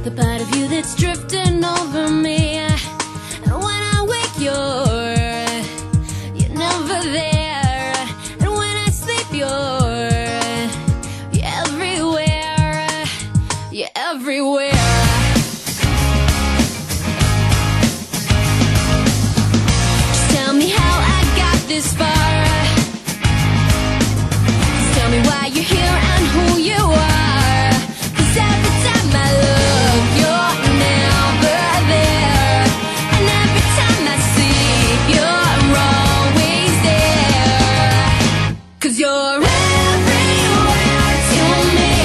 the part of you that's drifting over me. And when I wake, you're never there. And when I sleep, you're everywhere. You're everywhere. Just tell me how I got this far. Just tell me why you're here and who you are. 'Cause every time I look, you're never there. And every time I sleep, you're always there. 'Cause you're everywhere to me.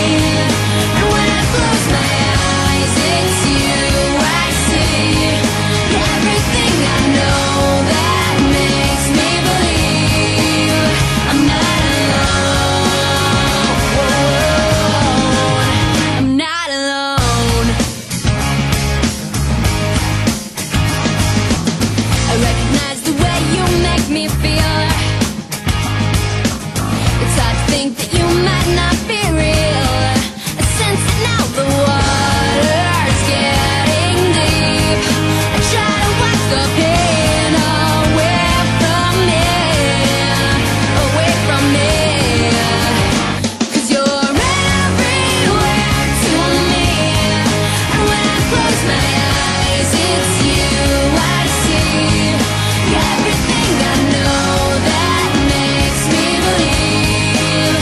And when I close my eyes, it's you I see. Everything I know that makes me believe I'm not alone. I'm not alone. I recognize the way you make me feel. It's hard to think that you might not be real. I sense it now, the water's getting deep. I try to wash the pain away from me, away from me. 'Cause you're everywhere to me. And when I close my eyes, it's you I see. Everything I know that makes me believe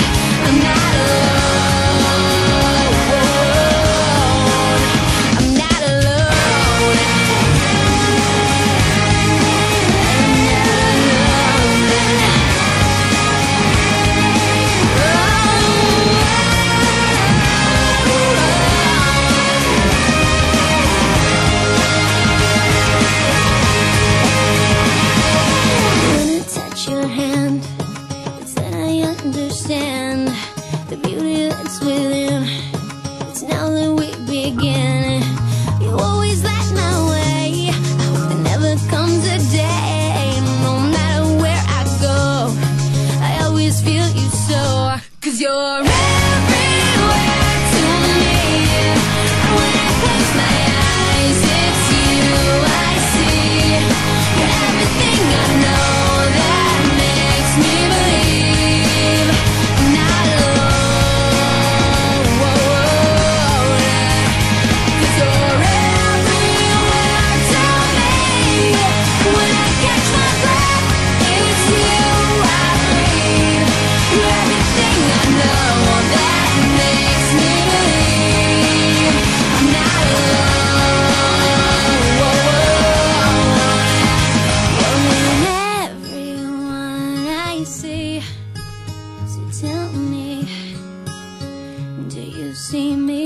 I'm not alone. I'm not alone. When I touch your hand, it's then I understand the beauty that's within. It's now that we begin. You always light my way. I hope there never comes a day, no matter where I go, I always feel you so. 'Cause you're everywhere to me. And when I close my eyes, it's you I see. You're everything I know that makes me believe I'm not alone. 'Cause you're everywhere to me. When I catch my breath, it's you I breathe. You're everything I know that makes me believe I'm not alone. You're everyone I see. So tell me, do you see me?